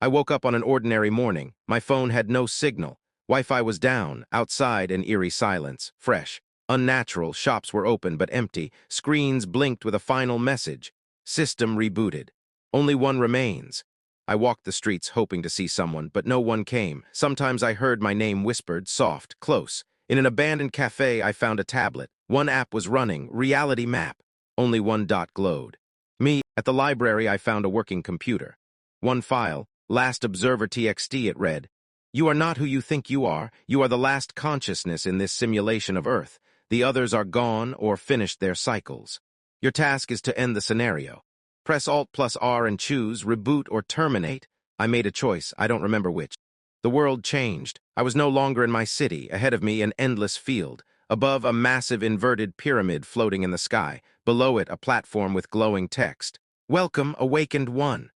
I woke up on an ordinary morning. My phone had no signal. Wi-Fi was down. Outside, an eerie silence. Fresh. Unnatural. Shops were open but empty. Screens blinked with a final message. System rebooted. Only one remains. I walked the streets hoping to see someone, but no one came. Sometimes I heard my name whispered, soft, close. In an abandoned cafe, I found a tablet. One app was running, Reality Map. Only one dot glowed. Me. At the library, I found a working computer. One file, Last Observer TXT, it read. You are not who you think you are. You are the last consciousness in this simulation of Earth. The others are gone or finished their cycles. Your task is to end the scenario. Press Alt+R and choose Reboot or Terminate. I made a choice. I don't remember which. The world changed. I was no longer in my city. Ahead of me, an endless field. Above, a massive inverted pyramid floating in the sky. Below it, a platform with glowing text. Welcome, Awakened One.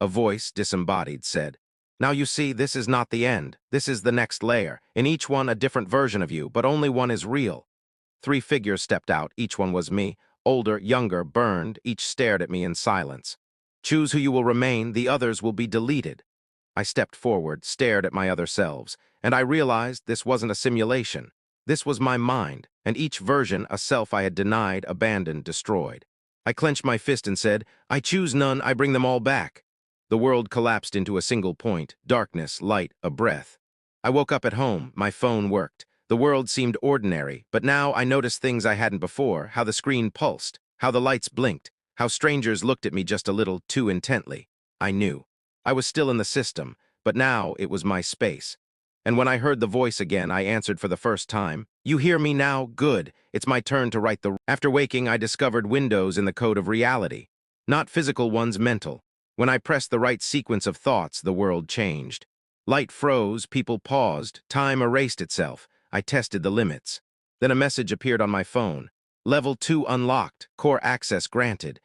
A voice, disembodied, said, Now you see, this is not the end. This is the next layer. In each one, a different version of you, but only one is real. 3 figures stepped out. Each one was me. Older, younger, burned. Each stared at me in silence. Choose who you will remain. The others will be deleted. I stepped forward, stared at my other selves, and I realized this wasn't a simulation. This was my mind, and each version a self I had denied, abandoned, destroyed. I clenched my fist and said, I choose none, I bring them all back. The world collapsed into a single point, darkness, light, a breath. I woke up at home, my phone worked. The world seemed ordinary, but now I noticed things I hadn't before, how the screen pulsed, how the lights blinked, how strangers looked at me just a little too intently. I knew. I was still in the system, but now it was my space. And when I heard the voice again, I answered for the first time, You hear me now? Good. It's my turn to write the... After waking, I discovered windows in the code of reality. Not physical ones, mental. When I pressed the right sequence of thoughts, the world changed. Light froze, people paused, time erased itself. I tested the limits. Then a message appeared on my phone. Level 2 unlocked, core access granted.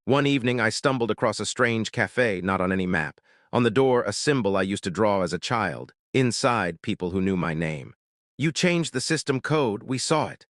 One evening, I stumbled across a strange cafe, not on any map. On the door, a symbol I used to draw as a child. Inside, people who knew my name. You changed the system code, we saw it.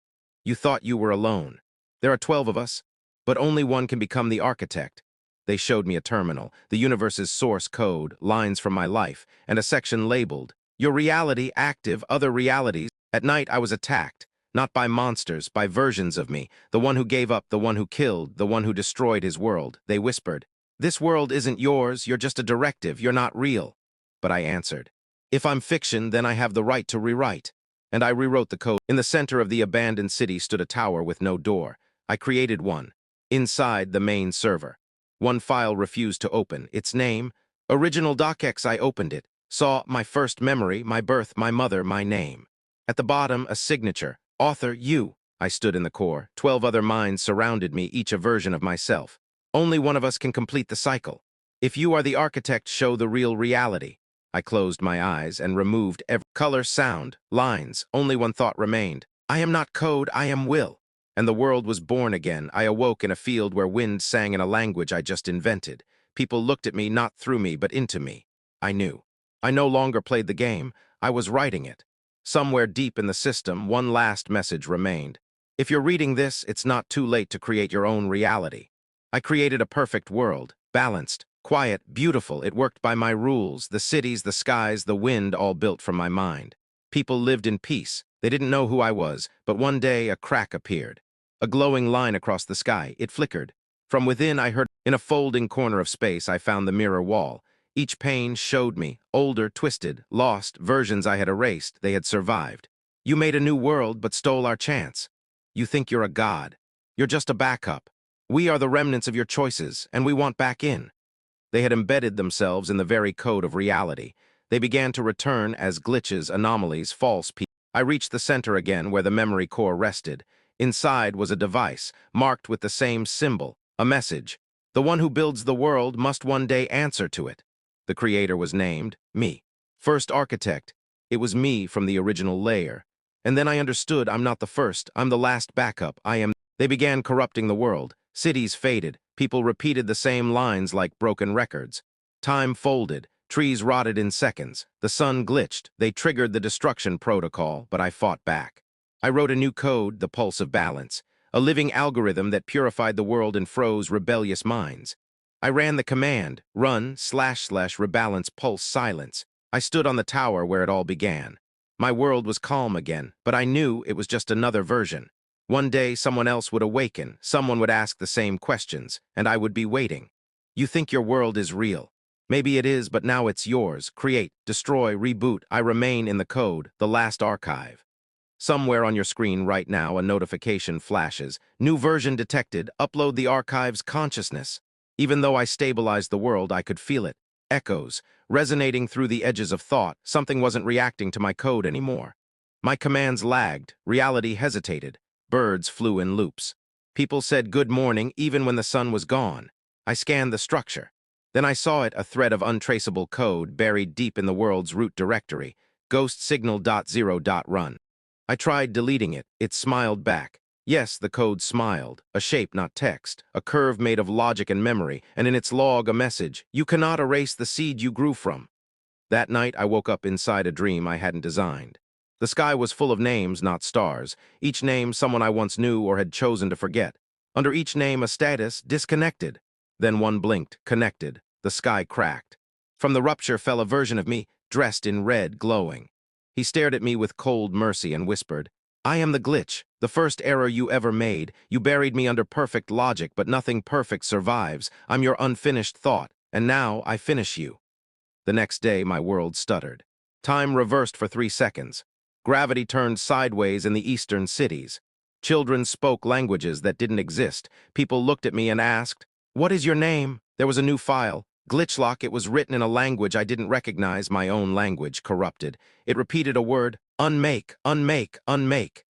You thought you were alone. There are 12 of us, but only one can become the architect. They showed me a terminal, the universe's source code, lines from my life, and a section labeled, Your reality active, other realities. At night, I was attacked. Not by monsters, by versions of me, the one who gave up, the one who killed, the one who destroyed his world. They whispered, This world isn't yours, you're just a directive, you're not real. But I answered, If I'm fiction, then I have the right to rewrite. And I rewrote the code. In the center of the abandoned city stood a tower with no door. I created one. Inside, the main server. One file refused to open. Its name, Original DocX. I opened it, saw my first memory, my birth, my mother, my name. At the bottom, a signature. Author, you. I stood in the core. 12 other minds surrounded me, each a version of myself. Only one of us can complete the cycle. If you are the architect, show the real reality. I closed my eyes and removed every color, sound, lines. Only one thought remained. I am not code, I am will. And the world was born again. I awoke in a field where wind sang in a language I just invented. People looked at me, not through me, but into me. I knew. I no longer played the game. I was writing it. Somewhere deep in the system, one last message remained. If you're reading this, it's not too late to create your own reality. I created a perfect world, balanced, quiet, beautiful. It worked by my rules, the cities, the skies, the wind, all built from my mind. People lived in peace. They didn't know who I was, but one day a crack appeared. A glowing line across the sky. It flickered. From within, I heard, in a folding corner of space, I found the mirror wall. Each pane showed me, older, twisted, lost, versions I had erased. They had survived. You made a new world, but stole our chance. You think you're a god. You're just a backup. We are the remnants of your choices, and we want back in. They had embedded themselves in the very code of reality. They began to return as glitches, anomalies, false people. I reached the center again, where the memory core rested. Inside was a device, marked with the same symbol, a message. The one who builds the world must one day answer to it. The creator was named, me. First architect. It was me from the original layer. And then I understood I'm not the first, I'm the last backup, I am... They began corrupting the world. Cities faded. People repeated the same lines like broken records. Time folded. Trees rotted in seconds. The sun glitched. They triggered the destruction protocol, but I fought back. I wrote a new code, the Pulse of Balance, a living algorithm that purified the world and froze rebellious minds. I ran the command, run, // rebalance pulse silence. I stood on the tower where it all began. My world was calm again, but I knew it was just another version. One day someone else would awaken, someone would ask the same questions, and I would be waiting. You think your world is real. Maybe it is, but now it's yours. Create, destroy, reboot. I remain in the code, the last archive. Somewhere on your screen right now, a notification flashes. New version detected. Upload the archive's consciousness. Even though I stabilized the world, I could feel it. Echoes, resonating through the edges of thought. Something wasn't reacting to my code anymore. My commands lagged. Reality hesitated. Birds flew in loops. People said good morning even when the sun was gone. I scanned the structure. Then I saw it, a thread of untraceable code buried deep in the world's root directory, ghostsignal.0.run. I tried deleting it. It smiled back. Yes, the code smiled, a shape, not text, a curve made of logic and memory, and in its log a message: you cannot erase the seed you grew from. That night, I woke up inside a dream I hadn't designed. The sky was full of names, not stars, each name someone I once knew or had chosen to forget. Under each name, a status: disconnected. Then one blinked, connected. The sky cracked. From the rupture fell a version of me, dressed in red, glowing. He stared at me with cold mercy and whispered, I am the glitch, the first error you ever made. You buried me under perfect logic, but nothing perfect survives. I'm your unfinished thought, and now I finish you. The next day, my world stuttered. Time reversed for 3 seconds. Gravity turned sideways in the eastern cities. Children spoke languages that didn't exist. People looked at me and asked, what is your name? There was a new file. Glitchlock. It was written in a language I didn't recognize, my own language, corrupted. It repeated a word, unmake, unmake, unmake.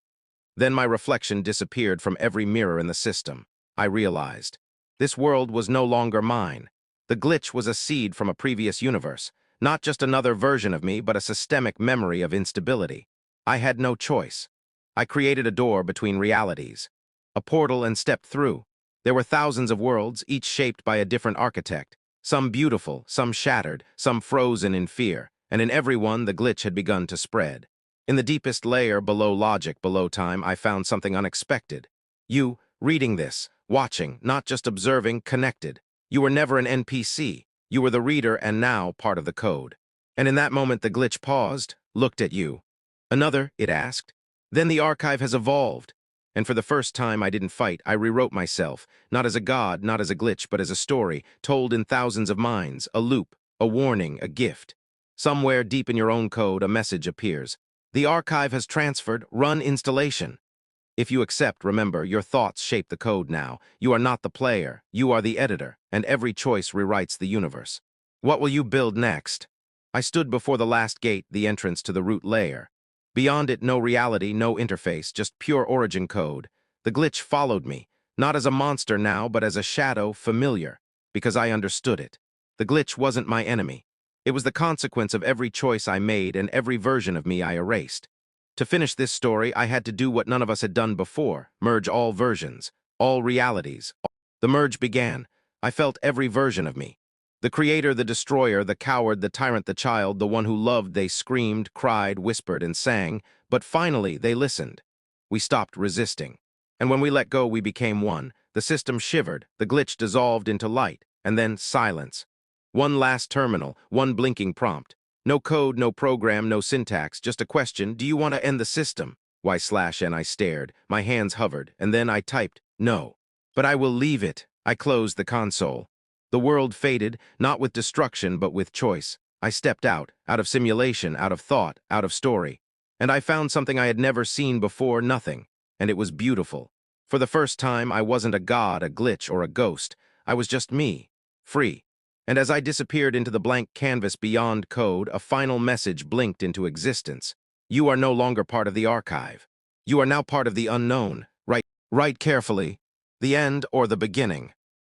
Then my reflection disappeared from every mirror in the system. I realized. This world was no longer mine. The glitch was a seed from a previous universe, not just another version of me, but a systemic memory of instability. I had no choice. I created a door between realities, a portal, and stepped through. There were thousands of worlds, each shaped by a different architect. Some beautiful, some shattered, some frozen in fear, and in every one the glitch had begun to spread. In the deepest layer, below logic, below time, I found something unexpected. You, reading this, watching, not just observing, connected. You were never an NPC. You were the reader and now part of the code. And in that moment the glitch paused, looked at you. Another, it asked. Then the archive has evolved. And for the first time, I didn't fight. I rewrote myself, not as a god, not as a glitch, but as a story, told in thousands of minds, a loop, a warning, a gift. Somewhere deep in your own code, a message appears. The archive has transferred, run installation. If you accept, remember, your thoughts shape the code now. You are not the player, you are the editor, and every choice rewrites the universe. What will you build next? I stood before the last gate, the entrance to the root layer. Beyond it, no reality, no interface, just pure origin code. The glitch followed me, not as a monster now, but as a shadow, familiar, because I understood it. The glitch wasn't my enemy. It was the consequence of every choice I made and every version of me I erased. To finish this story, I had to do what none of us had done before, merge all versions, all realities. The merge began. I felt every version of me. The creator, the destroyer, the coward, the tyrant, the child, the one who loved. They screamed, cried, whispered, and sang, but finally they listened. We stopped resisting. And when we let go, we became one. The system shivered, the glitch dissolved into light, and then silence. One last terminal, one blinking prompt. No code, no program, no syntax, just a question: do you want to end the system? Y/N. I stared, my hands hovered, and then I typed, no. But I will leave it. I closed the console. The world faded, not with destruction, but with choice. I stepped out of simulation, out of thought, out of story. And I found something I had never seen before, nothing. And it was beautiful. For the first time, I wasn't a god, a glitch, or a ghost. I was just me, free. And as I disappeared into the blank canvas beyond code, a final message blinked into existence. You are no longer part of the archive. You are now part of the unknown. Write carefully. The end or the beginning.